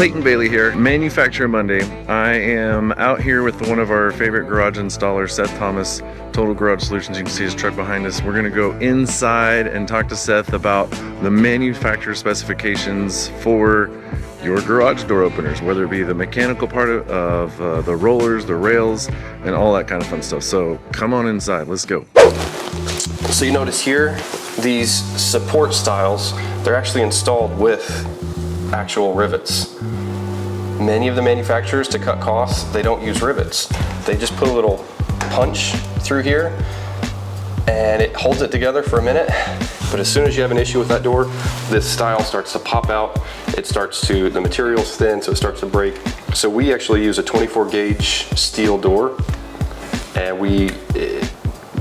Clayton Bailey here, Manufacturer Monday. I am out here with one of our favorite garage installers, Seth Thomas, Total Garage Solutions. You can see his truck behind us. We're gonna go inside and talk to Seth about the manufacturer specifications for your garage door openers, whether it be the mechanical part of the rollers, the rails, and all that kind of fun stuff. So come on inside, let's go. So you notice here, these support styles, they're actually installed with actual rivets. Many of the manufacturers, to cut costs, they don't use rivets. They just put a little punch through here and it holds it together for a minute. But as soon as you have an issue with that door, this style starts to pop out. It starts to, the material's thin, so it starts to break. So we actually use a 24 gauge steel door, and we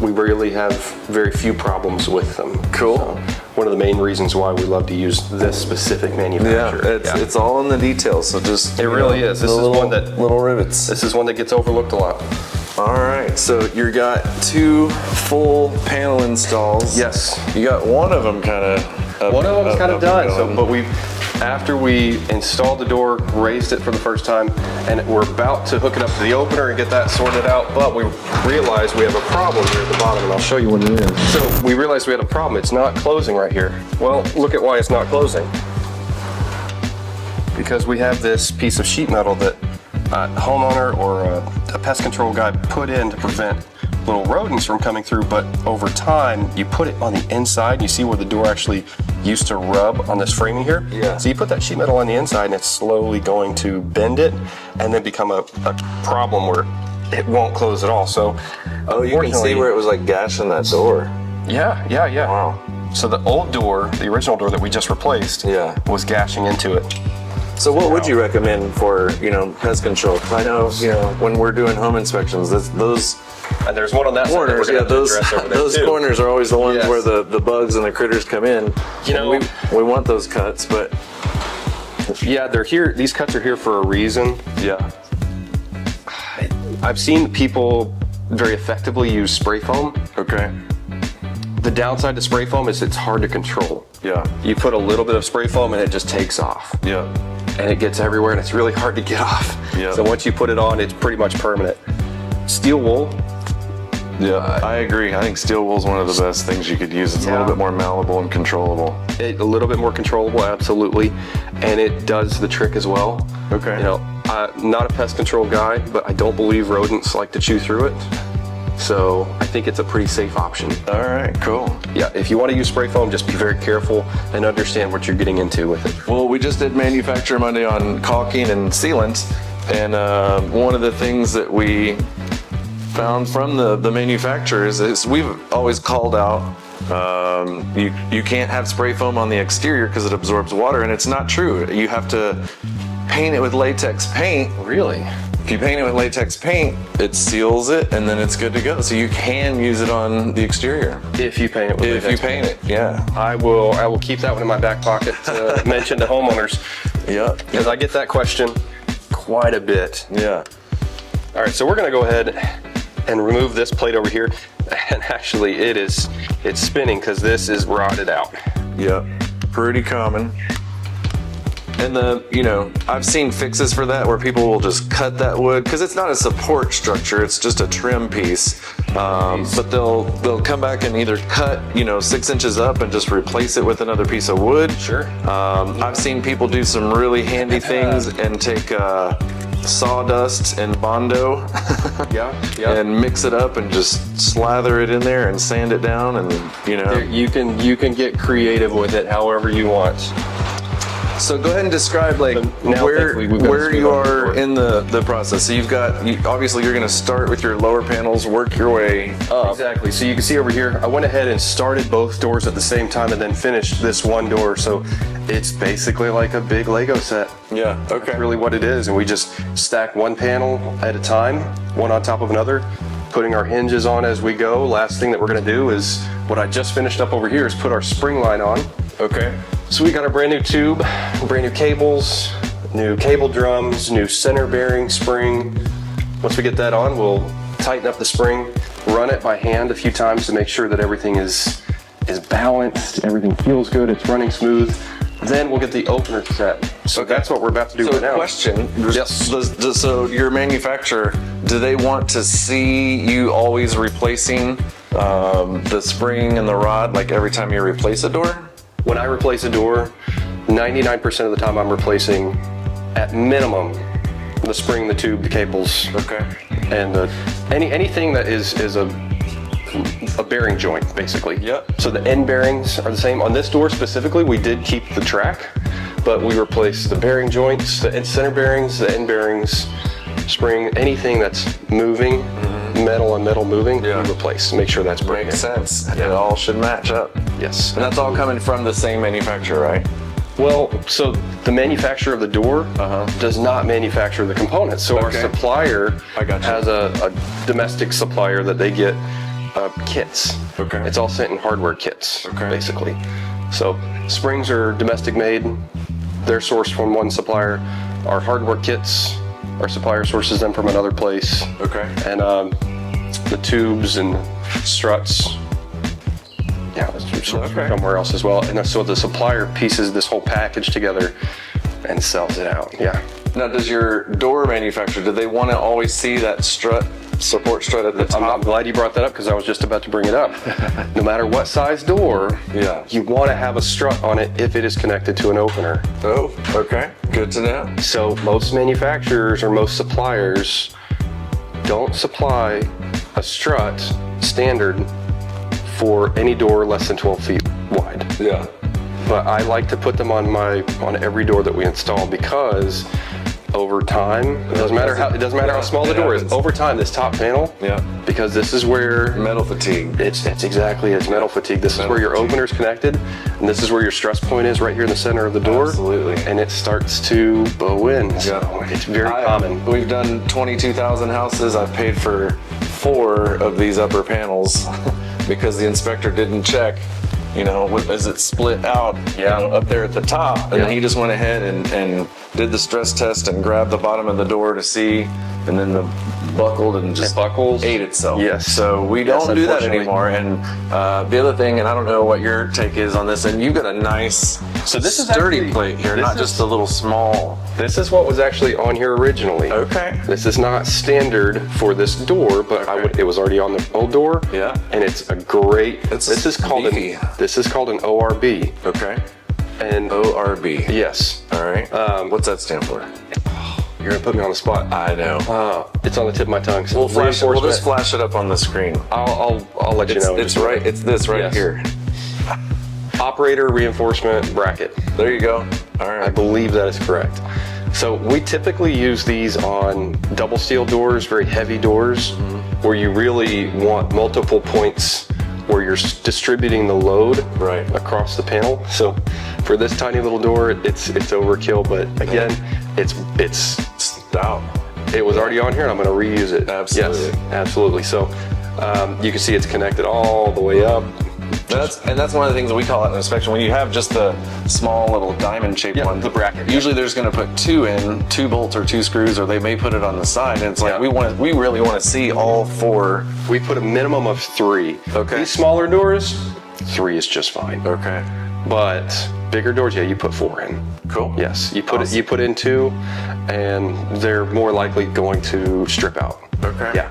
really have very few problems with them. Cool. So one of the main reasons why we love to use this specific manufacturer. It's all in the details, so just it really is. This is one that little rivets. This is one that gets overlooked a lot. All right, so you got 2 full panel installs. Yes. You got one of them kind of. One of them's kind of done. So, but after we installed the door, raised it for the first time, and we're about to hook it up to the opener and get that sorted out, but we realized we have a problem here at the bottom, and I'll show you what it is. So we realized we had a problem. It's not closing right here. Well, look at why it's not closing. Because we have this piece of sheet metal that a homeowner or a pest control guy put in to prevent little rodents from coming through, but over time you put it on the inside. You see where the door actually used to rub on this framing here? Yeah. So you put that sheet metal on the inside and it's slowly going to bend it and then become a problem where it won't close at all. So you can see where it was like gashing that door. Yeah. Wow. So the old door, the original door that we just replaced, was gashing into it. So what would you recommend for, pest control? I know, when we're doing home inspections, those and there's one on that corners, side that those corners are always the ones where the bugs and the critters come in. We want those cuts, but yeah, they're here. These cuts are here for a reason. Yeah. I've seen people very effectively use spray foam. Okay. The downside to spray foam is it's hard to control. Yeah. You put a little bit of spray foam and it just takes off. Yeah. And it gets everywhere and it's really hard to get off. Yeah. So once you put it on, it's pretty much permanent. Steel wool. Yeah, I agree. I think steel wool is one of the best things you could use. It's a little bit more malleable and controllable. A little bit more controllable, absolutely. And it does the trick as well. Okay. Not a pest control guy, but I don't believe rodents like to chew through it. So I think it's a pretty safe option. All right, cool. Yeah, if you want to use spray foam, just be very careful and understand what you're getting into with it. Well, we just did Manufacturer Monday on caulking and sealant, and one of the things that we found from the manufacturers is we've always called out you can't have spray foam on the exterior because it absorbs water, and it's not true. You have to paint it with latex paint. Really? If you paint it with latex paint, it seals it and then it's good to go. So you can use it on the exterior. If you paint it with latex paint. If you paint it, yeah. I will keep that one in my back pocket to mention to homeowners. Yeah. Because I get that question quite a bit. Yeah. All right, so we're gonna go ahead and remove this plate over here. And actually it's spinning because this is rotted out. Yeah, pretty common. And I've seen fixes for that where people will just cut that wood because it's not a support structure, it's just a trim piece. But they'll come back and either cut 6 inches up and just replace it with another piece of wood. Sure. I've seen people do some really handy things and take sawdust and Bondo and mix it up and just slather it in there and sand it down, and you can get creative with it however you want. So go ahead and describe where you are in the process. So obviously you're going to start with your lower panels, work your way up. Exactly. So you can see over here, I went ahead and started both doors at the same time and then finished this one door. So it's basically like a big Lego set. Yeah. Okay. That's really what it is. And we just stack one panel at a time, one on top of another, putting our hinges on as we go. Last thing that we're going to do is what I just finished up over here is put our spring line on. Okay. So we got our brand new tube, brand new cables, new cable drums, new center bearing spring. Once we get that on, we'll tighten up the spring, run it by hand a few times to make sure that everything is balanced, everything feels good, it's running smooth. Then we'll get the opener set. So that's what we're about to do right now. Question. Yes. So your manufacturer, do they want to see you always replacing the spring and the rod, like every time you replace a door? When I replace a door, 99% of the time I'm replacing, at minimum, the spring, the tube, the cables, Okay. and anything that is a bearing joint, basically. Yep. So the end bearings are the same. On this door specifically, we did keep the track, but we replaced the bearing joints, the center bearings, the end bearings, spring, anything that's moving, metal on metal moving, Yeah. we replace. Make sure that's brand Makes new. sense. It all should match up. Yes. And that's all coming from the same manufacturer, right? Well, so the manufacturer of the door does not manufacture the components. So our Okay. supplier I got you. has a domestic supplier that they get kits. Okay. It's all sent in hardware kits, Okay. basically. So springs are domestic made. They're sourced from one supplier. Our hardware kits, our supplier sources them from another place. Okay. And the tubes and struts, yeah, Okay. somewhere else as well. And so the supplier pieces this whole package together and sells it out. Yeah. Now, does your door manufacturer, do they want to always see that support strut at the top? I'm glad you brought that up because I was just about to bring it up. No matter what size door, Yeah. you want to have a strut on it if it is connected to an opener. Oh, okay. Good to know. So most manufacturers or most suppliers don't supply a strut standard for any door less than 12 feet wide. Yeah. But I like to put them on every door that we install because over time, it doesn't matter how small the door is. Over time, this top panel, Yeah. because this is where Metal fatigue. it's exactly, it's metal fatigue. This is where your opener's connected, and this is where your stress point is, right here in the center of the door. Absolutely. And it starts to bow in. So it's very common. We've done 22,000 houses. I've paid for 4 of these upper panels because the inspector didn't check. You know, is it split out? Yeah. You know, up there at the top, and Yeah. he just went ahead and did the stress test and grabbed the bottom of the door to see, and then the buckled and just ate itself. Yes. So we Yes, don't do that unfortunately. anymore. And the other thing, and I don't know what your take is on this, and you've got a nice, So this is sturdy actually- plate here, this not is- just a little small. This is what was actually on here originally. Okay. This is not standard for this door, but it was already on the old door. Yeah. And it's a great. It's this is called beefy. an ORB. Okay. And ORB. yes, All right. What's that stand for? you're gonna put me on the spot. I know. It's on the tip of my tongue. So We'll just reinforcement. flash it up on the screen. I'll let you know. It's right. It's this right Yes. here. Operator reinforcement bracket. There you go. All I right. believe that is correct. So we typically use these on double steel doors, very heavy doors, where you really want multiple points where you're distributing the load Right. across the panel. So for this tiny little door, it's overkill, but again, it's Stout. it was already on here and I'm gonna reuse it. Absolutely. Yes, absolutely. So you can see it's connected all the way up. That's one of the things that we call out in inspection. When you have just the small little diamond shaped Yeah, one, the bracket. Usually there's going to put 2 in, 2 bolts or 2 screws, or they may put it on the side. And it's like Yeah. we really want to see all 4. We put a minimum of 3. Okay. These smaller doors, 3 is just fine. Okay. But bigger doors, yeah, you put 4 in. Cool. Yes, you put Awesome. you put in 2, and they're more likely going to strip out. Okay. Yeah.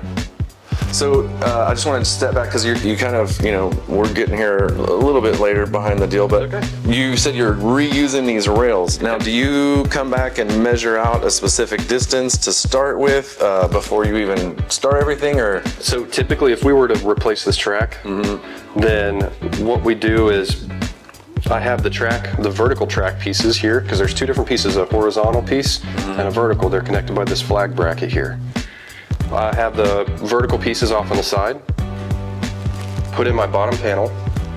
So I just wanted to step back because you kind of, we're getting here a little bit later behind the deal, but Okay. you said you're reusing these rails. Now, do you come back and measure out a specific distance to start with before you even start everything, or? So typically, if we were to replace this track, then what we do is I have the vertical track pieces here, because there's 2 different pieces, a horizontal piece and a vertical. They're connected by this flag bracket here. I have the vertical pieces off on the side, put in my bottom panel,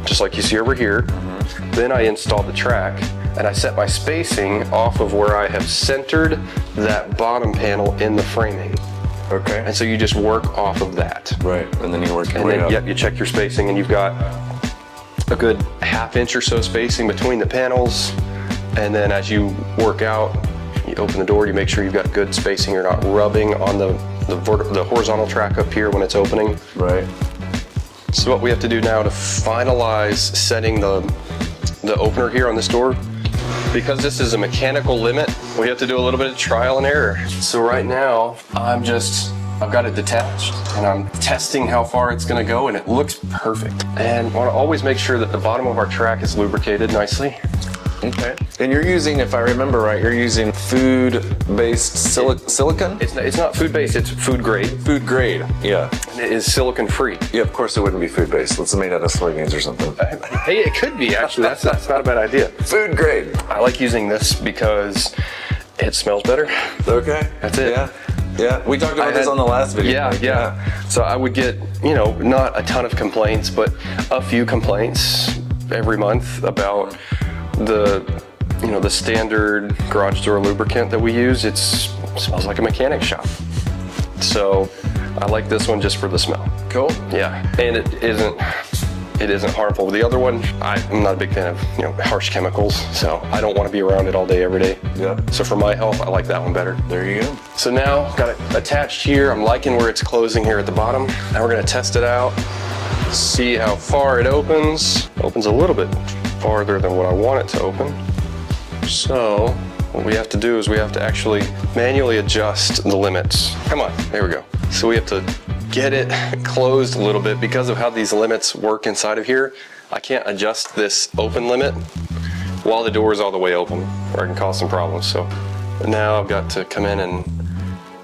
just like you see over here. Then I install the track, and I set my spacing off of where I have centered that bottom panel in the framing. Okay. And so you just work off of that. Right, and then you work your And way then, up. yep, you check your spacing, and you've got a good ½ inch or so spacing between the panels. And then as you work out, you open the door, you make sure you've got good spacing. You're not rubbing on the horizontal track up here when it's opening. Right. So what we have to do now to finalize setting the opener here on this door because this is a mechanical limit, we have to do a little bit of trial and error. So right now, I've got it detached and I'm testing how far it's gonna go, and it looks perfect. And I wanna always make sure that the bottom of our track is lubricated nicely. Okay. And you're using, if I remember right, you're using food-based silicone? It's not food-based, it's food grade. Food grade, yeah. And it is silicone-free. Yeah, of course it wouldn't be food-based. It's made out of soybeans or something. Hey, it could be actually. That's not a bad idea. Food grade. I like using this because it smells better. Okay. That's it. Yeah. Yeah, we talked about this on the last video. Yeah. So I would get, not a ton of complaints, but a few complaints every month about the standard garage door lubricant that we use. It smells like a mechanic shop. So I like this one just for the smell. Cool. Yeah, and it isn't harmful. The other one, I'm not a big fan of harsh chemicals, so I don't want to be around it all day, every day. Yeah. So for my health, I like that one better. There you go. So now, got it attached here. I'm liking where it's closing here at the bottom. Now we're gonna test it out, see how far it opens. Opens a little bit farther than what I want it to open. So what we have to do is we have to actually manually adjust the limits. Come on, there we go. So we have to get it closed a little bit because of how these limits work inside of here. I can't adjust this open limit while the door is all the way open, or it can cause some problems. So now I've got to come in and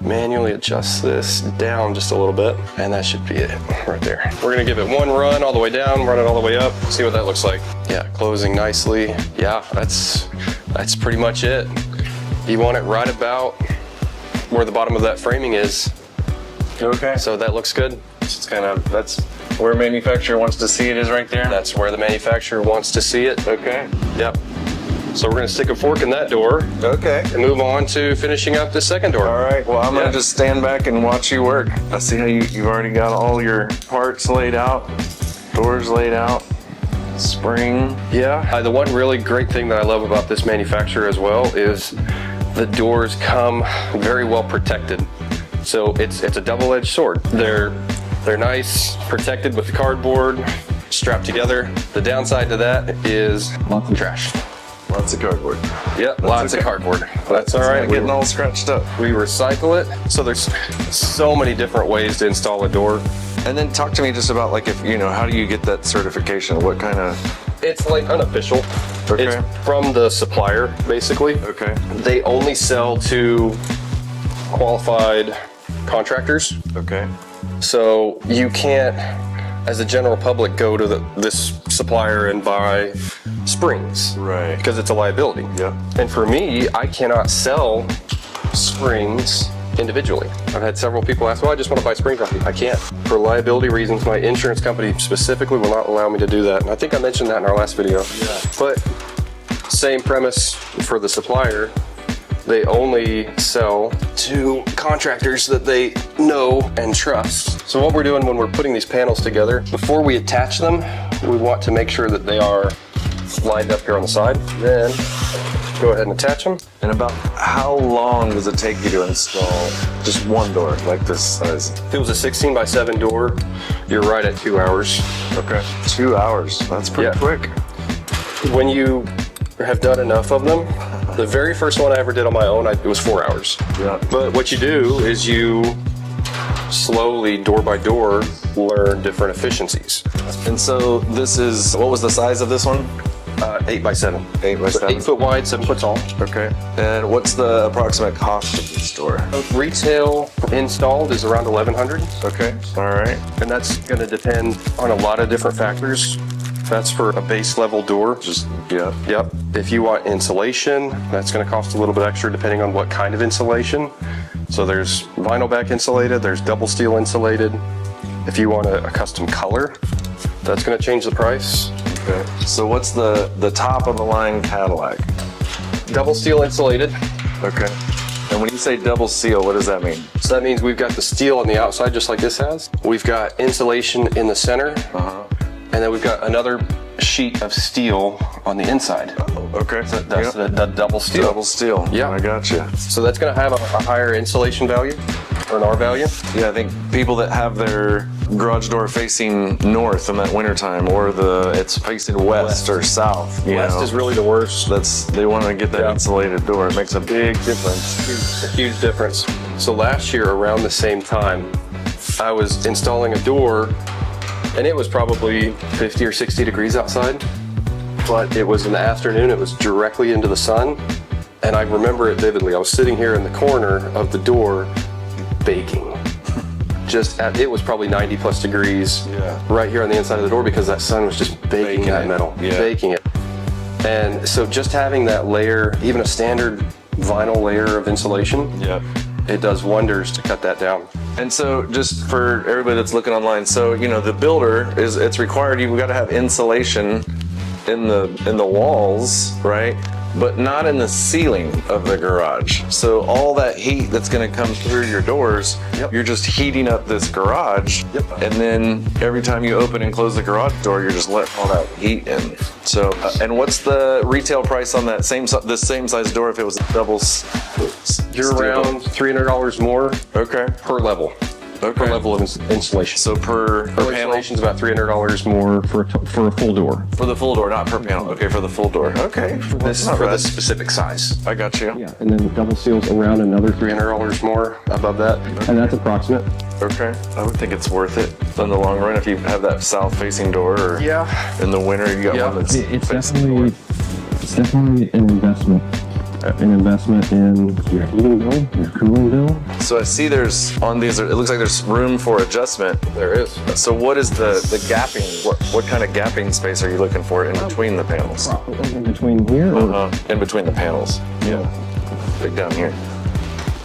manually adjust this down just a little bit, and that should be it right there. We're gonna give it one run all the way down, run it all the way up, see what that looks like. Yeah, closing nicely. Yeah, that's pretty much it. You want it right about where the bottom of that framing is. Okay. So that looks good. That's where manufacturer wants to see it, is right there? That's where the manufacturer wants to see it. Okay. Yep. So we're gonna stick a fork in that door Okay. and move on to finishing up the second door. All right, well, I'm gonna just stand back and watch you work. I see how you've already got all your parts laid out, doors laid out, spring. Yeah, the one really great thing that I love about this manufacturer as well is the doors come very well protected. So it's a double-edged sword. They're nice, protected with cardboard, strapped together. The downside to that is lots of trash. Lots of cardboard. Yep, lots of cardboard. That's all right. Getting all scratched up. We recycle it. So there's so many different ways to install a door. And then talk to me just about how do you get that certification? What kind of? It's like unofficial. Okay. It's from the supplier, basically. Okay. They only sell to qualified contractors. Okay. So you can't, as a general public, go to this supplier and buy springs. Right. Because it's a liability. Yeah. And for me, I cannot sell springs individually. I've had several people ask, well, I just want to buy springs off you. I can't. For liability reasons, my insurance company specifically will not allow me to do that. And I think I mentioned that in our last video. Yeah. But same premise for the supplier. They only sell to contractors that they know and trust. So what we're doing when we're putting these panels together, before we attach them, we want to make sure that they are lined up here on the side. Then go ahead and attach them. And about how long does it take you to install just one door like this size? If it was a 16 by 7 door, you're right at 2 hours. Okay. 2 hours. That's pretty quick. When you have done enough of them, the very first one I ever did on my own, it was 4 hours. Yeah. But what you do is you slowly, door by door, learn different efficiencies. And so this is, what was the size of this one? 8 by 7. 8 by 7. 8 foot wide, 7 foot tall. Okay. And what's the approximate cost of this door? Retail installed is around $1,100. Okay. All right. And that's gonna depend on a lot of different factors. That's for a base level door. Yep. If you want insulation, that's gonna cost a little bit extra depending on what kind of insulation. So there's vinyl back insulated, there's double steel insulated. If you want a custom color, that's gonna change the price. Okay. So what's the top of the line Cadillac? Double steel insulated. Okay. And when you say double steel, what does that mean? So that means we've got the steel on the outside just like this has. We've got insulation in the center. And then we've got another sheet of steel on the inside. Oh, okay. So that's the double steel. Double steel. Yeah. I got you. So that's gonna have a higher insulation value. or an R value. Yeah, I think people that have their garage door facing north in that wintertime, or it's facing west or south. West is really the worst. They want to get that insulated door. It makes a big difference. A huge difference. So last year around the same time, I was installing a door, and it was probably 50 or 60 degrees outside, but it was in the afternoon. It was directly into the sun, and I remember it vividly. I was sitting here in the corner of the door, baking. It was probably 90 plus degrees right here on the inside of the door because that sun was just baking that metal, baking it. And so just having that layer, even a standard vinyl layer of insulation, it does wonders to cut that down. And so just for everybody that's looking online, so the builder it's required, you've got to have insulation in the walls, right? But not in the ceiling of the garage. So all that heat that's going to come through your doors, you're just heating up this garage. And then every time you open and close the garage door, you're just letting all that heat in. So, and what's the retail price on that this same size door if it was a double? You're around $300 more per level. Per level of insulation. So per panel? Installation's about $300 more for a full door. For the full door, not per panel. Okay, for the full door. Okay. For this specific size. I got you. Yeah, and then double seals around another $300 more above that. And that's approximate. Okay. I would think it's worth it in the long run if you have that south-facing door, or in the winter you got one that's it's definitely an investment. An investment in your heating bill, your cooling bill. So I see there's on these, it looks like there's room for adjustment. There is. So what is the gapping? What kind of gapping space are you looking for in between the panels? In between here? In between the panels. Yeah. Like down here.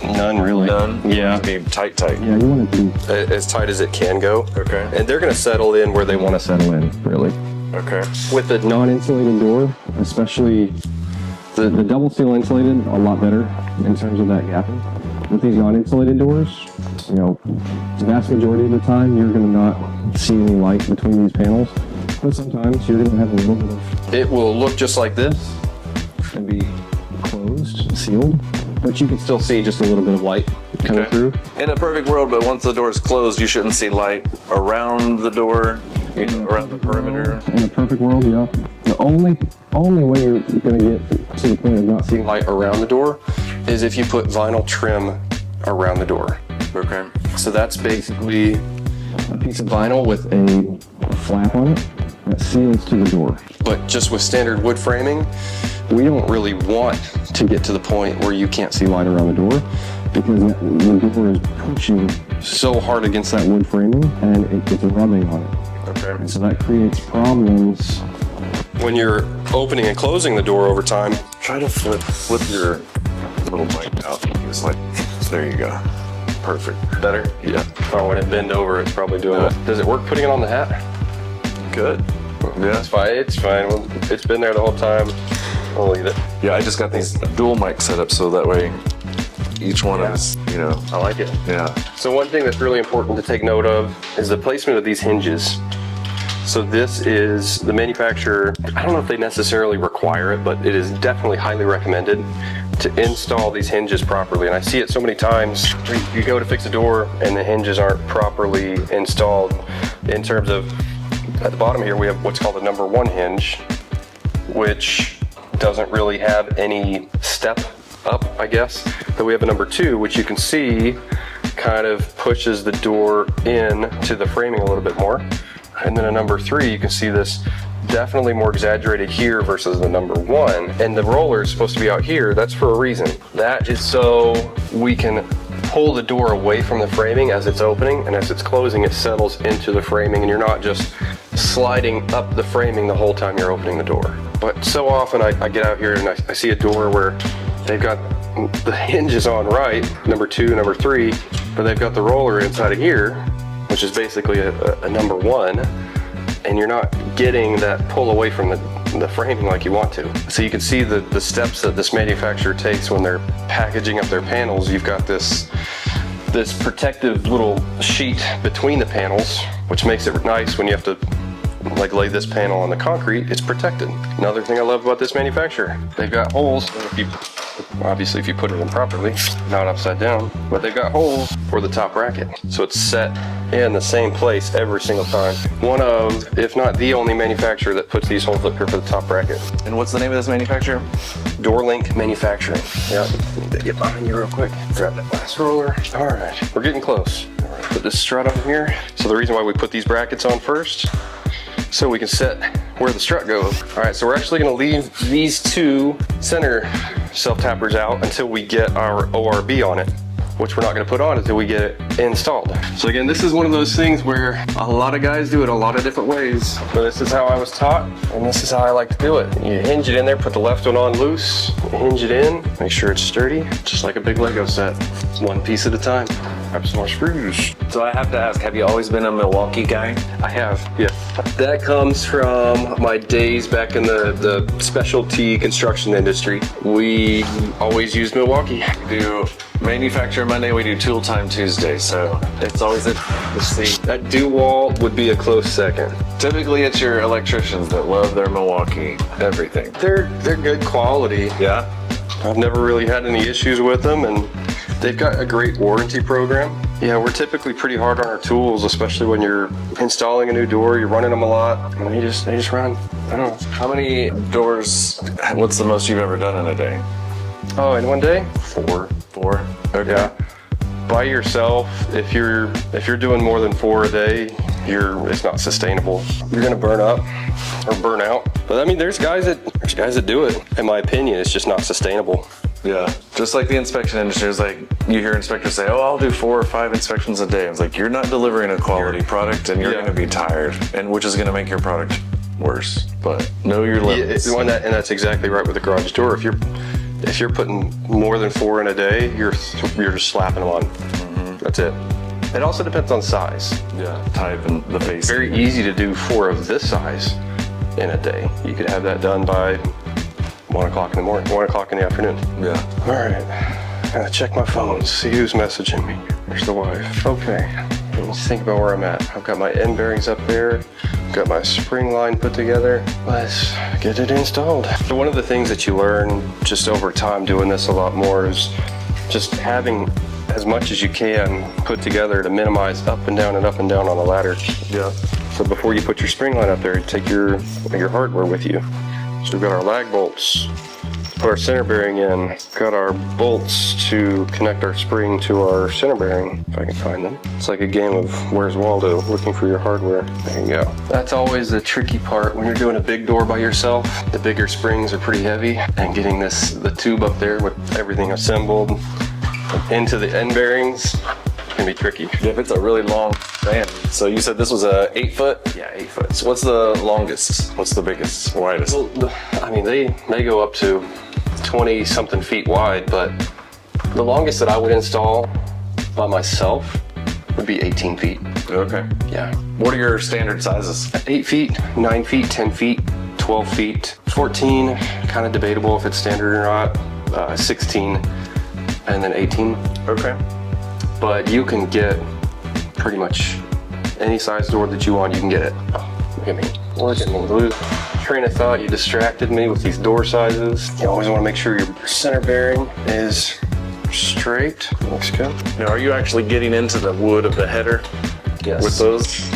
None really. None? Yeah. Be tight. Yeah, you want it to be as tight as it can go. Okay. And they're going to settle in where they want to settle in, really. Okay. With the non-insulated door, especially the double seal insulated, a lot better in terms of that gapping. With these non-insulated doors, the vast majority of the time you're going to not see any light between these panels, but sometimes you're going to have a little bit of... It will look just like this and be closed, sealed, but you can still see just a little bit of light coming through. In a perfect world, but once the door is closed, you shouldn't see light around the door, around the perimeter. In a perfect world, yeah. The only way you're going to get to the point of not seeing light around the door is if you put vinyl trim around the door. Okay. So that's basically a piece of vinyl with a flap on it that seals to the door. But just with standard wood framing, we don't really want to get to the point where you can't see light around the door, because the door is pushing so hard against that wood framing and it's rubbing on it. Okay. And so that creates problems. When you're opening and closing the door over time, try to flip your little mic out. It's like, there you go. Perfect. Better? Yeah. Oh, when it bend over, it's probably doing it. Does it work putting it on the hat? Good. Yeah. It's fine. It's fine. Well, it's been there the whole time. I'll leave it. Yeah, I just got these dual mics set up so that way each one is, I like it. Yeah. So one thing that's really important to take note of is the placement of these hinges. So this is the manufacturer, I don't know if they necessarily require it, but it is definitely highly recommended to install these hinges properly. And I see it so many times. You go to fix a door and the hinges aren't properly installed. In terms of, at the bottom here, we have what's called the number 1 hinge, which doesn't really have any step up, I guess. Then we have a number 2, which you can see kind of pushes the door in to the framing a little bit more. And then a number 3, you can see this definitely more exaggerated here versus the number 1. And the roller is supposed to be out here. That's for a reason. That is so we can pull the door away from the framing as it's opening, and as it's closing, it settles into the framing, and you're not just sliding up the framing the whole time you're opening the door. But so often I get out here and I see a door where they've got the hinges on right, number 2, number 3, but they've got the roller inside of here, which is basically a number 1, and you're not getting that pull away from the framing like you want to. So you can see the steps that this manufacturer takes when they're packaging up their panels. You've got this protective little sheet between the panels, which makes it nice when you have to like lay this panel on the concrete, it's protected. Another thing I love about this manufacturer, they've got holes. Obviously, if you put it in properly, not upside down, but they've got holes for the top bracket. So it's set in the same place every single time. One of, if not the only manufacturer that puts these holes up here for the top bracket. And what's the name of this manufacturer? Doorlink Manufacturing. Yeah, need to get behind you real quick. Grab that glass roller. All right, we're getting close. Put this strut on here. So the reason why we put these brackets on first, so we can set where the strut goes. All right, so we're actually gonna leave these two center self-tappers out until we get our ORB on it, which we're not gonna put on until we get it installed. So again, this is one of those things where a lot of guys do it a lot of different ways, but this is how I was taught, and this is how I like to do it. You hinge it in there, put the left one on loose, hinge it in, make sure it's sturdy, just like a big Lego set, one piece at a time. Grab some more screws. So I have to ask, have you always been a Milwaukee guy? I have, yes. That comes from my days back in the specialty construction industry. We always used Milwaukee. We do Manufacturer Monday, we do Tool Time Tuesday, so it's always let's see. That DeWalt would be a close second. Typically it's your electricians that love their Milwaukee everything. They're good quality. Yeah? I've never really had any issues with them, and they've got a great warranty program. Yeah, we're typically pretty hard on our tools, especially when you're installing a new door, you're running them a lot, and they just run. I don't know. How many doors, what's the most you've ever done in a day? Oh, in one day? 4. 4? Okay. Yeah. By yourself, if you're doing more than 4 a day, it's not sustainable. You're gonna burn up or burn out. But I mean, there's guys that do it. In my opinion, it's just not sustainable. Yeah, just like the inspection industry, it's like you hear inspectors say, oh, I'll do 4 or 5 inspections a day. It's like, you're not delivering a quality product, and you're going to be tired, and which is going to make your product worse. But know your limits. Yeah, and that's exactly right with the garage door. If you're putting more than 4 in a day, you're just slapping them on. Mm-hmm. That's it. It also depends on size. Yeah, type and the face. It's very easy to do 4 of this size in a day. You could have that done by 1 o'clock in the morning, 1 o'clock in the afternoon. Yeah. All right, gotta check my phone, see who's messaging me. There's the wife. Okay, let me think about where I'm at. I've got my end bearings up there, got my spring line put together. Let's get it installed. So one of the things that you learn just over time doing this a lot more is just having as much as you can put together to minimize up and down on the ladder. Yeah. So before you put your spring line up there, take your hardware with you. So we've got our lag bolts, put our center bearing in, got our bolts to connect our spring to our center bearing, if I can find them. It's like a game of Where's Waldo, looking for your hardware. There you go. That's always the tricky part when you're doing a big door by yourself. The bigger springs are pretty heavy, and getting the tube up there with everything assembled into the end bearings can be tricky. Yeah, if it's a really long span. So you said this was a 8 foot? Yeah, 8 foot. So what's the longest? What's the biggest, widest? Well, I mean, they go up to 20 something feet wide, but the longest that I would install by myself would be 18 feet. Okay. Yeah. What are your standard sizes? 8 feet, 9 feet, 10 feet, 12 feet, 14, kind of debatable if it's standard or not, 16, and then 18. Okay. But you can get pretty much any size door that you want, you can get it. Oh, look at me, working me. Lose train of thought, you distracted me with these door sizes. You always want to make sure your center bearing is straight. Looks good. Now, are you actually getting into the wood of the header? Yes. With those?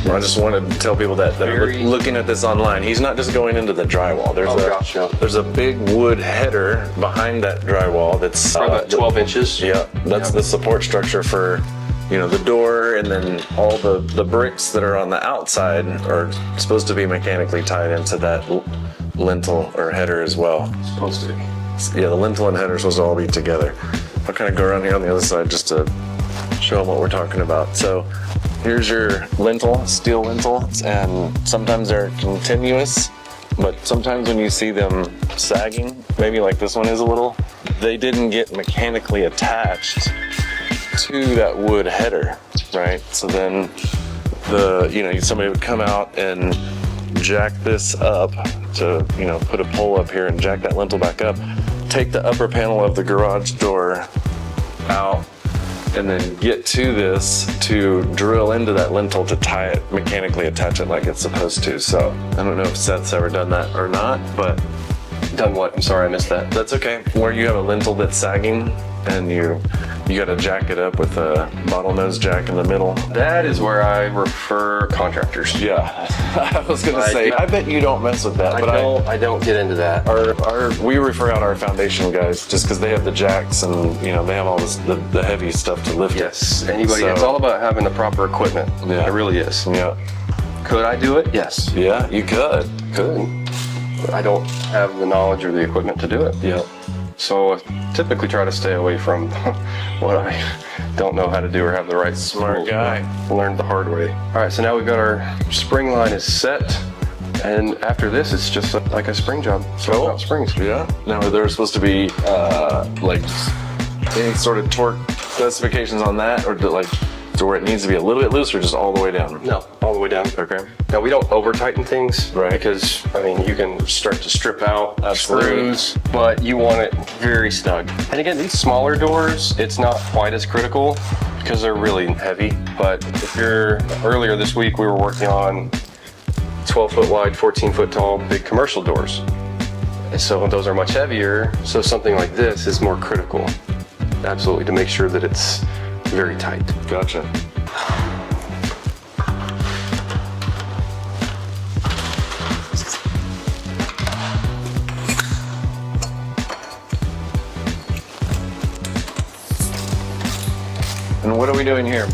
I just wanted to tell people that looking at this online, he's not just going into the drywall. There's a big wood header behind that drywall that's about 12 inches. Yeah, that's the support structure for, the door, and then all the bricks that are on the outside are supposed to be mechanically tied into that lintel or header as well. Supposed to be. Yeah, the lintel and header are supposed to all be together. I'll kind of go around here on the other side just to show them what we're talking about. So here's your lintel, steel lintels, and sometimes they're continuous, but sometimes when you see them sagging, maybe like this one is a little, they didn't get mechanically attached to that wood header, right? So then somebody would come out and jack this up to, put a pole up here and jack that lintel back up, take the upper panel of the garage door out, and then get to this to drill into that lintel to tie it, mechanically attach it like it's supposed to. So I don't know if Seth's ever done that or not, but Done what? I'm sorry, I missed that. that's okay. Where you have a lintel that's sagging and you got to jack it up with a bottlenose jack in the middle. That is where I refer contractors. Yeah, I was gonna say, I bet you don't mess with that, but I don't get into that. we refer out our foundation guys just because they have the jacks and they have all this the heavy stuff to lift. Yes, anybody. So- It's all about having the proper equipment. Yeah. It really is. Yeah, Could I do it? Yes. yeah, you could. I don't have the knowledge or the equipment to do it. Yeah. So I typically try to stay away from what I don't know how to do or have the right Smart tools. guy. Learned the hard way. All right, so now we've got our spring line is set. And after this, it's just like a spring job. So out springs. Yeah. Now, are there supposed to be like any sort of torque specifications on that, or to where it needs to be a little bit loose, or just all the way down? No, all the way down. Okay. Now we don't over tighten things, Right. Because you can start to strip out Absolutely. screws, but you want it very snug. And again, these smaller doors, it's not quite as critical because they're really heavy. But if earlier this week, we were working on 12-foot wide, 14-foot tall, big commercial doors. And so those are much heavier. So something like this is more critical. Absolutely, to make sure that it's very tight. Gotcha. And what are we doing here?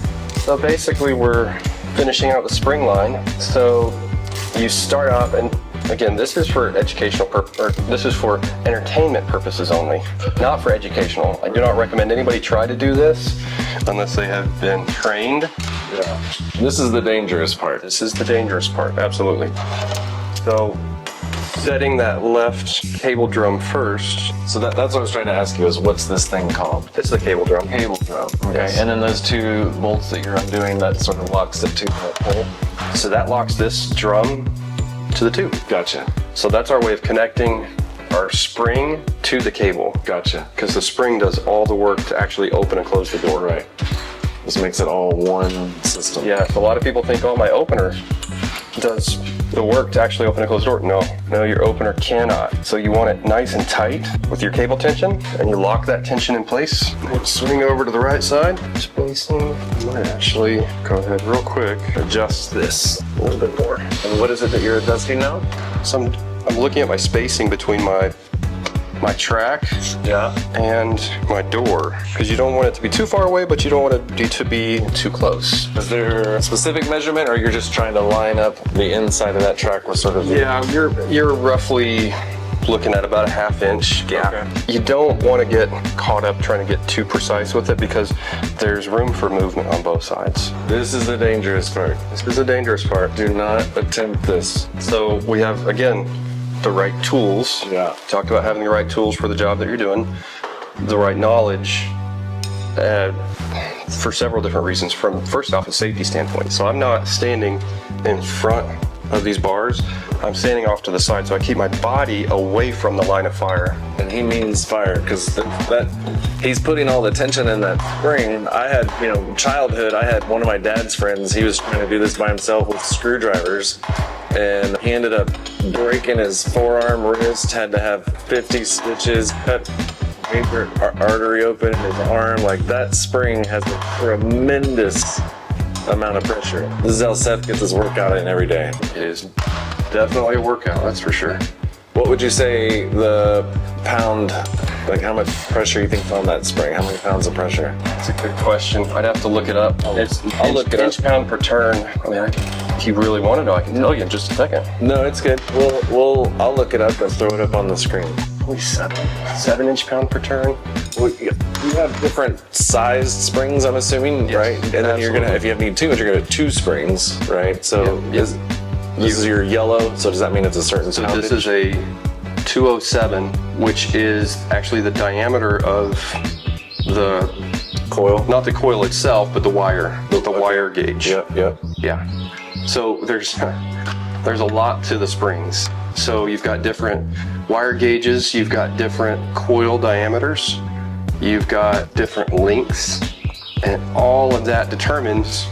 So basically we're finishing out the spring line. So you start off, and again, this is for educational this is for entertainment purposes only, not for educational. I do not recommend anybody try to do this unless they have been trained. Yeah. This is the dangerous part. This is the dangerous part, absolutely. So setting that left cable drum first. So that's what I was trying to ask you, is what's this thing called? It's the cable drum. Cable drum. Okay. Yes. And then those two bolts that you're undoing, that sort of locks it to that pole. So that locks this drum to the tube. Gotcha. So that's our way of connecting our spring to the cable. Gotcha. Because the spring does all the work to actually open and close the door. Right. This makes it all one system. Yeah, a lot of people think, oh, my opener does the work to actually open and close the door. No, your opener cannot. So you want it nice and tight with your cable tension, and you lock that tension in place. Swing over to the right side. Spacing. I might actually go ahead real quick, adjust this a little bit more. And what is it that you're adjusting now? So I'm looking at my spacing between my track and my door, because you don't want it to be too far away, but you don't want it to be too close. Is there a specific measurement, or you're just trying to line up the inside of that track with sort of the... Yeah, you're roughly looking at about a 1/2 inch gap. Okay. You don't want to get caught up trying to get too precise with it, because there's room for movement on both sides. This is the dangerous part. This is the dangerous part. Do not attempt this. So we have, again, the right tools. Yeah. Talked about having the right tools for the job that you're doing, the right knowledge, for several different reasons. From first off, a safety standpoint. So I'm not standing in front of these bars. I'm standing off to the side, so I keep my body away from the line of fire. And he means fire, because that he's putting all the tension in that spring. I had, childhood, I had one of my dad's friends, he was trying to do this by himself with screwdrivers, and he ended up breaking his forearm, wrist, had to have 50 stitches, cut major artery open in his arm. Like, that spring has a tremendous amount of pressure. This is how Seth gets his workout in every day. It is definitely a workout, that's for sure. What would you say the pound, like how much pressure you think on that spring? How many pounds of pressure? That's a good question. I'd have to look it up. I'll look it up. Inch pound per turn. I mean, if you really want to know, I can tell you in just a second. No, it's good. I'll look it up and throw it up on the screen. Only 7 inch pound per turn. Well, you have different sized springs, I'm assuming, Yes, right? And then you're gonna, if you need two, you're gonna have 2 springs, right? So this is your yellow. So does that mean it's a certain So poundage? this is a 207, which is actually the diameter of the coil, not the coil itself, but the wire, the wire gauge. Yep. Yeah. So there's a lot to the springs. So you've got different wire gauges, you've got different coil diameters, you've got different lengths And all of that determines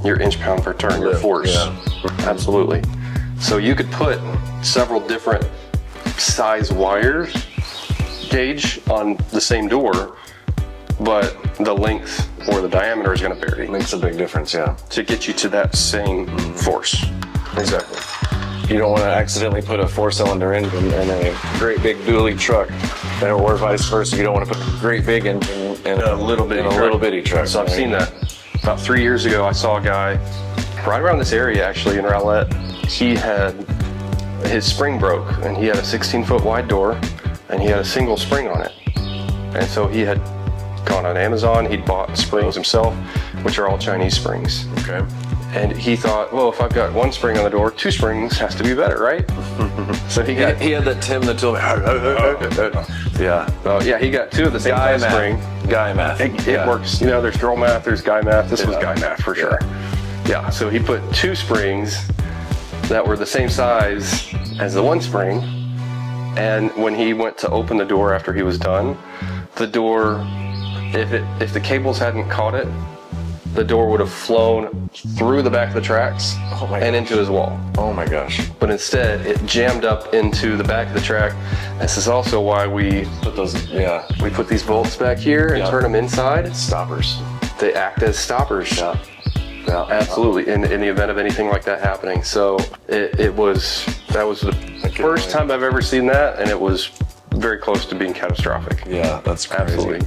your inch pound per turn, your force. Absolutely. So you could put several different size wires gauge on the same door, but the length or the diameter is going to vary. Makes a big difference, yeah. To get you to that same force. Exactly. You don't want to accidentally put a 4-cylinder engine in a great big dually truck, or vice versa. You don't want to put a great big engine in a little bitty truck. So I've seen that. About 3 years ago, I saw a guy right around this area, actually, in Rowlett. His spring broke, and he had a 16-foot wide door, and he had a single spring on it. And so he had gone on Amazon, he'd bought springs himself, which are all Chinese springs. Okay. And he thought, well, if I've got one spring on the door, 2 springs has to be better, right? So he had that Tim the Tool. Yeah. Oh yeah, he got 2 of the same size spring. Guy math. It works. You know, there's girl math, there's guy math. This was guy math for sure. Yeah, so he put 2 springs that were the same size as the 1 spring. And when he went to open the door after he was done, the door, if the cables hadn't caught it, the door would have flown through the back of the tracks and into his wall. Oh my gosh. But instead, it jammed up into the back of the track. This is also why we put we put these bolts back here and turn them inside. Stoppers. They act as stoppers. Yeah. Absolutely. In the event of anything like that happening. So that was the first time I've ever seen that, and it was very close to being catastrophic. Yeah, that's crazy. Absolutely.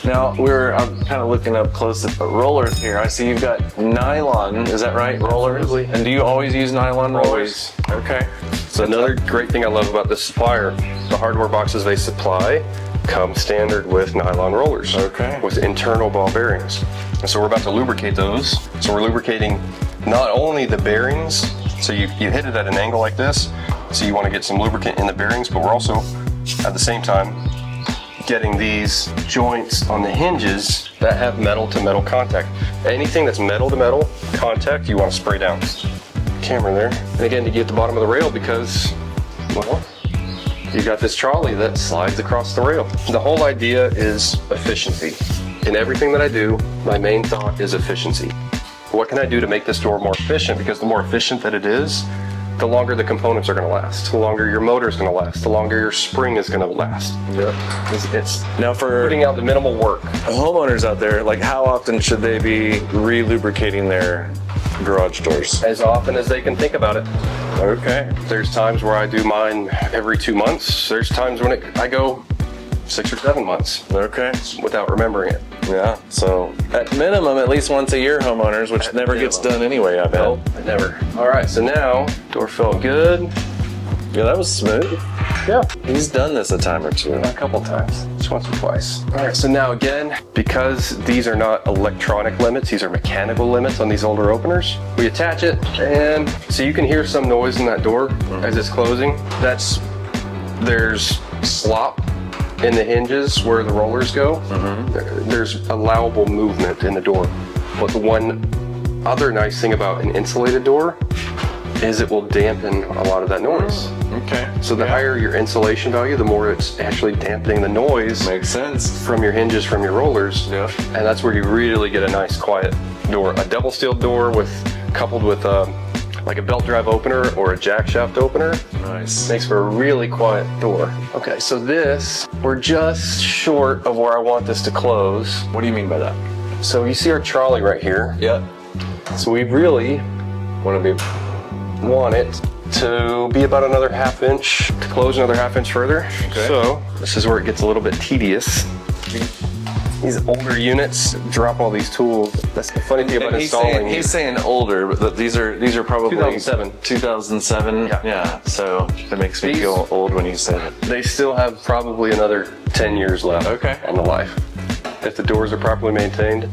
Now, I'm kind of looking up close at the rollers here. I see you've got nylon, is that right? Rollers? Absolutely. And do you always use nylon rollers? Always. Okay. So another great thing I love about this supplier, the hardware boxes they supply come standard with nylon rollers. Okay. With internal ball bearings. And so we're about to lubricate those. So we're lubricating not only the bearings, so you hit it at an angle like this, so you want to get some lubricant in the bearings, but we're also, at the same time, getting these joints on the hinges that have metal to metal contact. Anything that's metal to metal contact, you want to spray down. Camera there. And again, to get the bottom of the rail because, well, you got this trolley that slides across the rail. The whole idea is efficiency. In everything that I do, my main thought is efficiency. What can I do to make this door more efficient? Because the more efficient that it is, the longer the components are going to last, the longer your motor is going to last, the longer your spring is going to last. Yeah. It's now for putting out the minimal work. Homeowners out there, like how often should they be re-lubricating their garage doors? As often as they can think about it. Okay. There's times where I do mine every 2 months. There's times when I go 6 or 7 months. Okay. Without remembering it. Yeah, so at minimum, at least once a year, homeowners, which never gets done anyway, I bet. No, never. All right, so now, door felt good. Yeah, that was smooth. Yeah. He's done this a time or two. A couple times, just once or twice. All right, so now again, because these are not electronic limits, these are mechanical limits on these older openers, we attach it, and so you can hear some noise in that door as it's closing. There's slop in the hinges where the rollers go. There's allowable movement in the door. But the one other nice thing about an insulated door is it will dampen a lot of that noise. Okay. So the higher your insulation value, the more it's actually dampening the noise. Makes sense. From your hinges, from your rollers. Yeah. And that's where you really get a nice quiet door. A double sealed door coupled with like a belt drive opener or a jack shaft opener. Nice. Makes for a really quiet door. Okay, so we're just short of where I want this to close. What do you mean by that? So you see our trolley right here. Yeah. So we really want it to be about another 1/2 inch, to close another 1/2 inch further. Okay. So this is where it gets a little bit tedious. These older units drop all these tools. That's the funny thing about installing. He's saying older, but these are probably 2007. 2007. Yeah. So it makes me feel old when you say it. They still have probably another 10 years left on the life if the doors are properly maintained.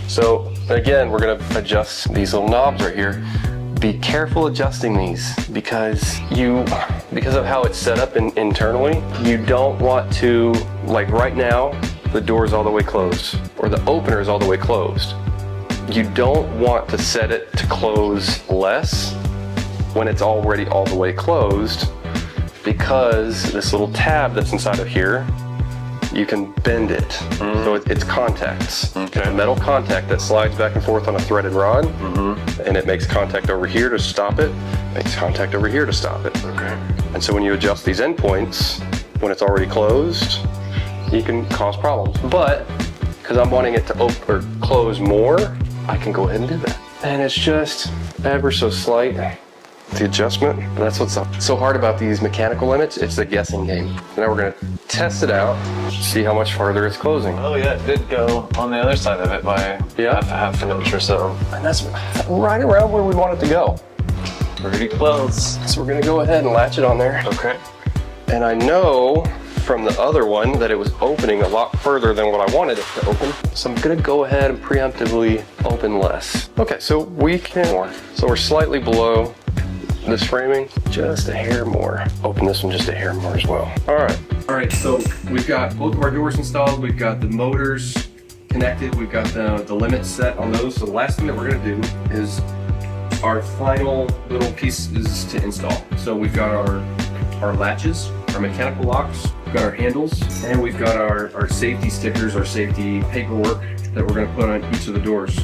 So again, we're going to adjust these little knobs right here. Be careful adjusting these because of how it's set up internally. You don't want to, like right now, the door is all the way closed or the opener is all the way closed. You don't want to set it to close less when it's already all the way closed, because this little tab that's inside of here you can bend it. So it's contacts. Okay. It's a metal contact that slides back and forth on a threaded rod, and it makes contact over here to stop it, makes contact over here to stop it. Okay. And so when you adjust these endpoints, when it's already closed, you can cause problems. But because I'm wanting it to open or close more, I can go ahead and do that. And it's just ever so slight, the adjustment. And that's what's so hard about these mechanical limits. It's the guessing game. Now we're gonna test it out, see how much farther it's closing. Oh yeah, it did go on the other side of it by half an inch or so. And that's right around where we want it to go. Pretty close. So we're gonna go ahead and latch it on there. Okay. And I know from the other one that it was opening a lot further than what I wanted it to open. So I'm gonna go ahead and preemptively open less. Okay, so we can more. So we're slightly below this framing, just a hair more. Open this one just a hair more as well. All right, so we've got both of our doors installed. We've got the motors connected. We've got the limits set on those. So the last thing that we're gonna do is our final little pieces to install. So we've got our latches, our mechanical locks, we've got our handles, and we've got our safety stickers, our safety paperwork that we're gonna put on each of the doors.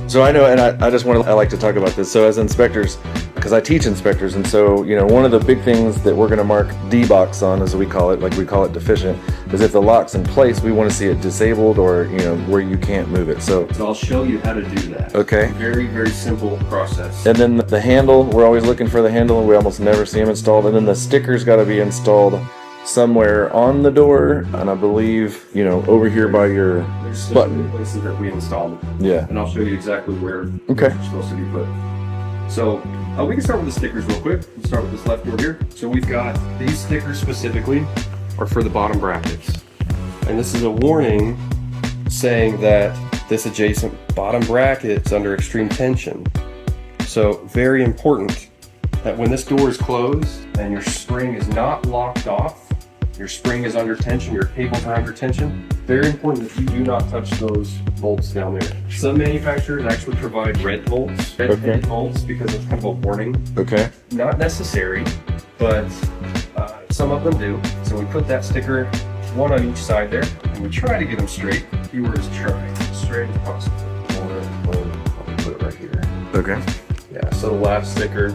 So I know, and I like to talk about this. So as inspectors, because I teach inspectors, and so, you know, one of the big things that we're going to mark D-box on, as we call it, like we call it deficient, is if the lock's in place, we want to see it disabled or, you know, where you can't move it. So I'll show you how to do that. Okay. Very, very simple process. And then the handle, we're always looking for the handle, and we almost never see them installed. And then the sticker's got to be installed somewhere on the door, and I believe, you know, over here by your There's button. places that we installed, Yeah. and I'll show you exactly where Okay. they're supposed to be put. So we can start with the stickers real quick. We'll start with this left door here. So we've got these stickers specifically are for the bottom brackets, and this is a warning saying that this adjacent bottom bracket is under extreme tension. So very important that when this door is closed and your spring is not locked off, your spring is under tension, your cables are under tension, very important that you do not touch those bolts down there. Some manufacturers actually provide red bolts, red bolts, because it's kind of a warning. Okay. Not necessary, but some of them do. So we put that sticker, one on each side there, and we try to get them straight. Keywords try, as straight as possible. I'll put it right here. Okay. Yeah, so the last sticker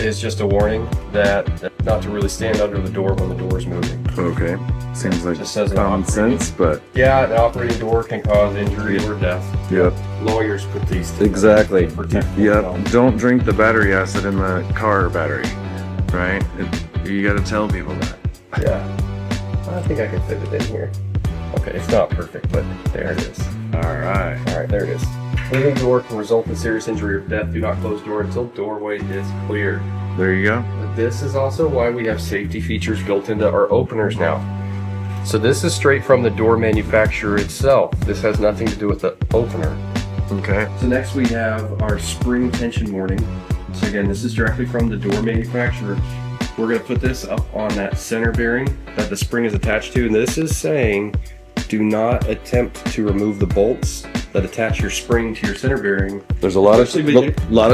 is just a warning that not to really stand under the door when the door is moving. Okay. Seems like Just says common sense, but Yeah, an operating door can cause injury or death. yep. Lawyers put these things Exactly. to protect Yep. themselves. Don't drink the battery acid in the car battery, right? You got to tell people that. Yeah. I think I can fit it in here. Okay, it's not perfect, but there it is. All right. All right, there it is. Moving door can result in serious injury or death. Do not close door until doorway is clear. There you go. This is also why we have safety features built into our openers now. So this is straight from the door manufacturer itself. This has nothing to do with the opener. Okay. So next we have our spring tension warning. So again, this is directly from the door manufacturer. We're going to put this up on that center bearing that the spring is attached to. And this is saying, do not attempt to remove the bolts that attach your spring to your center bearing. There's a lot of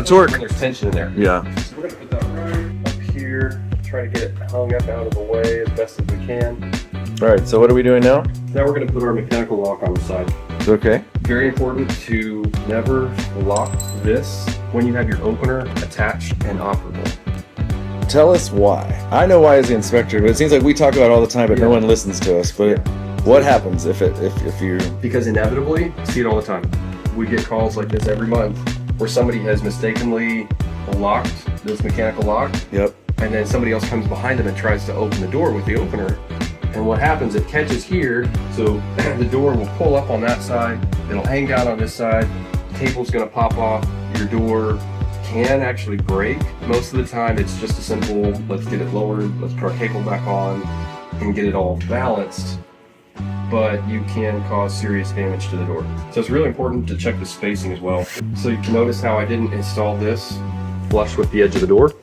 torque. When there's tension in there. Yeah. So we're going to put that right up here. Try to get it hung up out of the way as best as we can. All right. So what are we doing now? Now we're going to put our mechanical lock on the side. Okay. Very important to never lock this when you have your opener attached and operable. Tell us why. I know why as the inspector, but it seems like we talk about it all the time, but no one listens to us. But what happens if you? Because inevitably, see it all the time. We get calls like this every month where somebody has mistakenly locked this mechanical lock. Yep. And then somebody else comes behind them and tries to open the door with the opener. And what happens, it catches here, so the door will pull up on that side, it'll hang down on this side, the cable's gonna pop off, your door can actually break. Most of the time it's just a simple, let's get it lowered, let's put our cable back on, and get it all balanced. But you can cause serious damage to the door. So it's really important to check the spacing as well. So you can notice how I didn't install this flush with the edge of the door.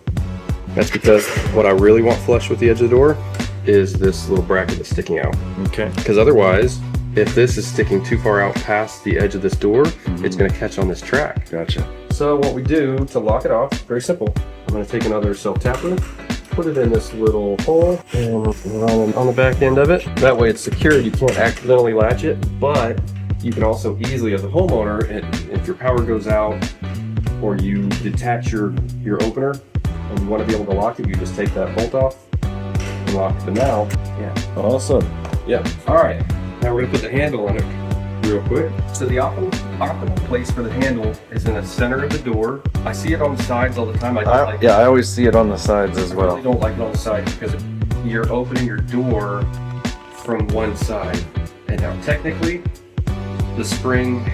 That's because what I really want flush with the edge of the door is this little bracket that's sticking out. Okay. Because otherwise, if this is sticking too far out past the edge of this door, it's gonna catch on this track. Gotcha. So what we do to lock it off, very simple. I'm gonna take another self-tapper, put it in this little hole and run on the back end of it. That way it's secure. You can't accidentally latch it, but you can also easily, as a homeowner, if your power goes out or you detach your opener and you want to be able to lock it, you just take that bolt off and lock it. But now, yeah. Awesome. Yeah. All right. Now we're gonna put the handle on it real quick. So the optimal place for the handle is in the center of the door. I see it on the sides all the time. I always see it on the sides as I well. really don't like it on the sides because you're opening your door from one side. And now technically, the spring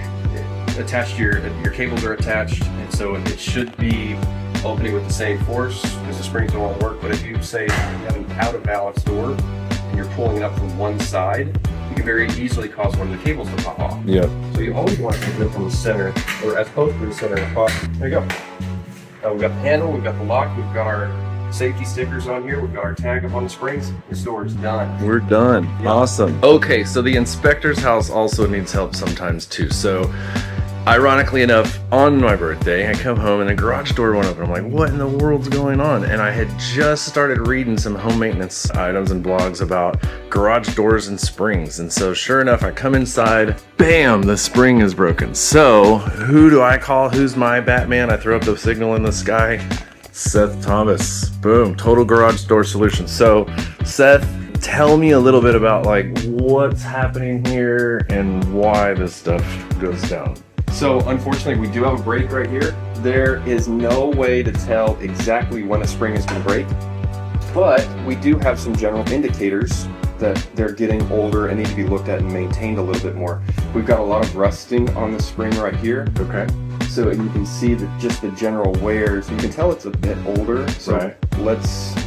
attached to your cables are attached, and so it should be opening with the same force because the springs don't all work. But if you say you have an out of balance door and you're pulling it up from one side, you can very easily cause one of the cables to pop off. Yeah. So you always want to keep it from the center, or as close to the center as possible. There you go. We've got the handle, we've got the lock, we've got our safety stickers on here, we've got our tag up on the springs. This door is done. We're done. Yeah. Awesome. Okay, so the inspector's house also needs help sometimes too. So ironically enough, on my birthday, I come home and the garage door went open. I'm like, what in the world's going on? And I had just started reading some home maintenance items and blogs about garage doors and springs. And so sure enough, I come inside, bam, the spring is broken. So who do I call? Who's my Batman? I throw up the signal in the sky. Seth Thomas. Boom, total garage door solution. So Seth, tell me a little bit about like what's happening here and why this stuff goes down. So unfortunately, we do have a break right here. There is no way to tell exactly when a spring is going to break, but we do have some general indicators that they're getting older and need to be looked at and maintained a little bit more. We've got a lot of rusting on the spring right here. Okay. So you can see that just the general wear. So you can tell it's a bit older. So Right.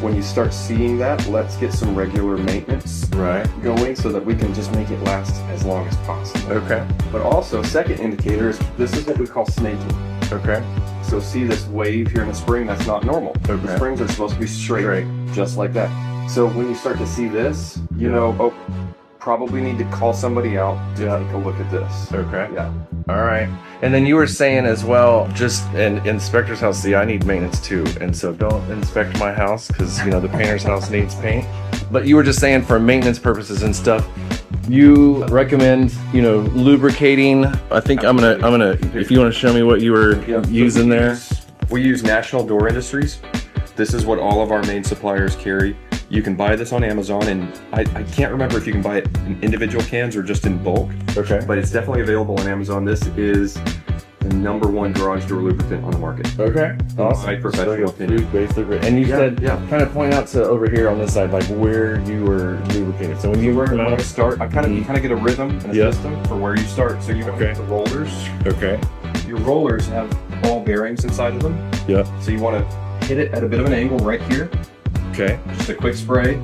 when you start seeing that, let's get some regular maintenance Right. going so that we can just make it last as long as possible. Okay. But also, second indicator is this is what we call snaking. Okay. So see this wave here in the spring? That's not normal. Okay. The springs are supposed to be straight, Straight. just like that. So when you start to see this, you know, oh, probably need to call somebody out to take a look at this. Okay. Yeah. All right. And then you were saying as well, just an inspector's house, see, I need maintenance too. And so don't inspect my house because, you know, the painter's house needs paint. But you were just saying for maintenance purposes and stuff, you recommend, you know, lubricating. I think I'm gonna, if you want to show me what you were using there. We use National Door Industries. This is what all of our main suppliers carry. You can buy this on Amazon, and I can't remember if you can buy it in individual cans or just in bulk. Okay. But it's definitely available on Amazon. This is the #1 garage door lubricant on the market. Okay. Awesome. My professional So opinion. food-based lubricant. And you said, kind of point out to over here on this side, like where you were lubricating. So when you were Want to start, you kind of get a rhythm and a system for where you start. So you want the rollers. Okay. Your rollers have ball bearings inside of them. Yeah. So you want to hit it at a bit of an angle right here. Okay. Just a quick spray,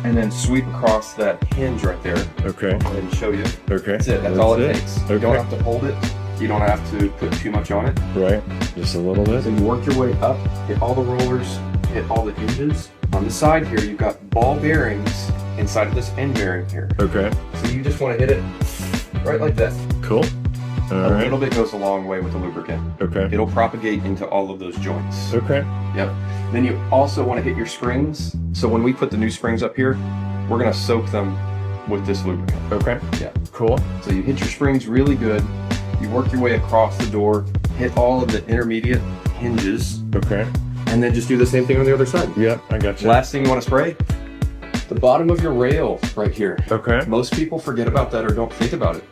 and then sweep across that hinge right there. Okay. Go ahead and show you. Okay. That's it. That's all it takes. You Okay. don't have to hold it. You don't have to put too much on it. Right. Just a little bit. So you work your way up, hit all the rollers, hit all the hinges. On the side here, you've got ball bearings inside of this end bearing here. Okay. So you just want to hit it right like that. Cool. All A right. little bit goes a long way with the lubricant. Okay. It'll propagate into all of those joints. Okay. Yep. Then you also want to hit your springs. So when we put the new springs up here, we're going to soak them with this lubricant. Okay. Yeah. Cool. So you hit your springs really good. You work your way across the door, hit all of the intermediate hinges, Okay. and then just do the same thing on the other side. Yep. I got you. Last thing you want to spray, the bottom of your rail right here. Okay. Most people forget about that or don't think about it.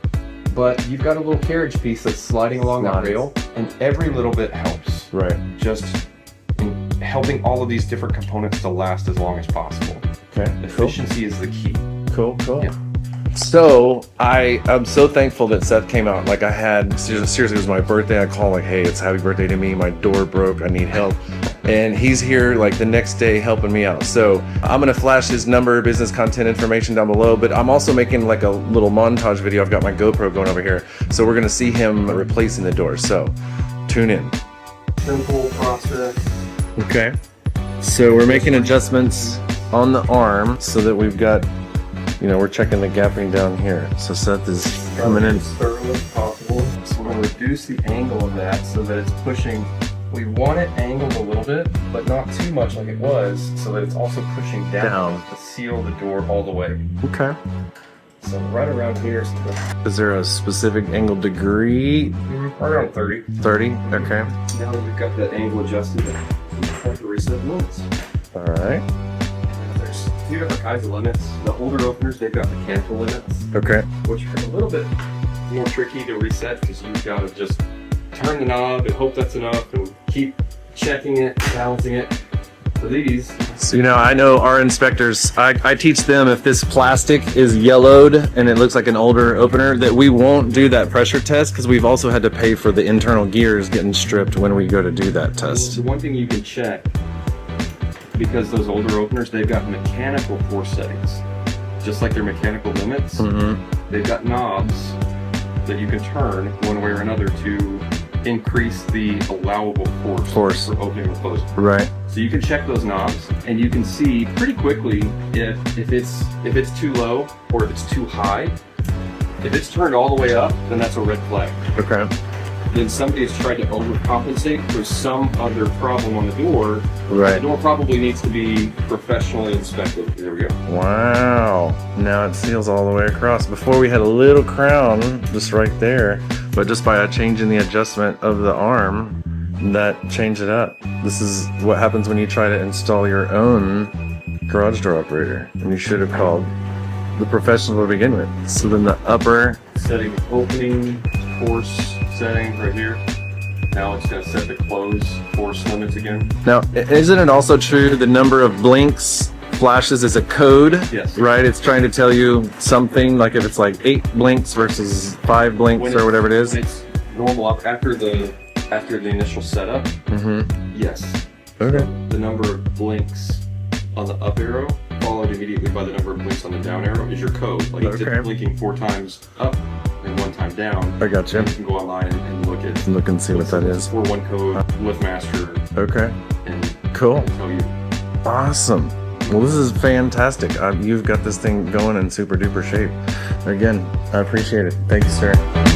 But you've got a little carriage piece that's sliding along that rail, and every little bit helps. Right. Just in helping all of these different components to last as long as possible. Okay. Efficiency is the key. Cool. Cool. Yeah. So I'm so thankful that Seth came out. Like I had, seriously, it was my birthday. I called like, hey, it's happy birthday to me. My door broke. I need help. And he's here like the next day helping me out. So I'm going to flash his number, business content information down below, but I'm also making like a little montage video. I've got my GoPro going over here. So we're going to see him replacing the door. So tune in. Simple process. Okay. So we're making adjustments on the arm so that we've got, you know, we're checking the gapping down here. So Seth is coming in. As thoroughly as possible. So we're going to reduce the angle of that so that it's pushing We want it angled a little bit, but not too much like it was, so that it's also pushing down to seal the door all the way. Okay. So right around here is Is there a specific angle degree? around 30. 30? Okay. Now that we've got that angle adjusted, we have to reset limits. All right. There's two different kinds of limits. The older openers, they've got mechanical limits, Okay. which are a little bit more tricky to reset because you've got to just turn the knob and hope that's enough and keep checking it, balancing it. For these, So, you know, I know our inspectors, I teach them if this plastic is yellowed and it looks like an older opener, that we won't do that pressure test because we've also had to pay for the internal gears getting stripped when we go to do that test. the one thing you can check, because those older openers, they've got mechanical force settings. Just like their mechanical limits, they've got knobs that you can turn one way or another to increase the allowable force for opening and closing. Right. So you can check those knobs and you can see pretty quickly if it's too low or if it's too high. If it's turned all the way up, then that's a red flag. Okay. Then somebody has tried to overcompensate for some other problem on the door. Right. The door probably needs to be professionally inspected. There we go. Wow. Now it seals all the way across. Before we had a little crown just right there, but just by changing the adjustment of the arm, that changed it up. This is what happens when you try to install your own garage door operator. And you should have called the professional to begin with. So then the upper, Setting opening force setting right here. Now it's going to set the close force limits again. now isn't it also true the number of blinks flashes is a code? Yes. Right? It's trying to tell you something, like if it's like 8 blinks versus 5 blinks or whatever it is. When it's normal up after the initial setup. Yes. Okay. The number of blinks on the up arrow followed immediately by the number of blinks on the down arrow is your code. Like it's blinking 4 times up and 1 time down. I got you. You can go online and look at Look and see what that is. 4-1 code with master Okay. and Cool. tell you. Awesome. Well, this is fantastic. You've got this thing going in super duper shape. Again, I appreciate it. Thank you, sir.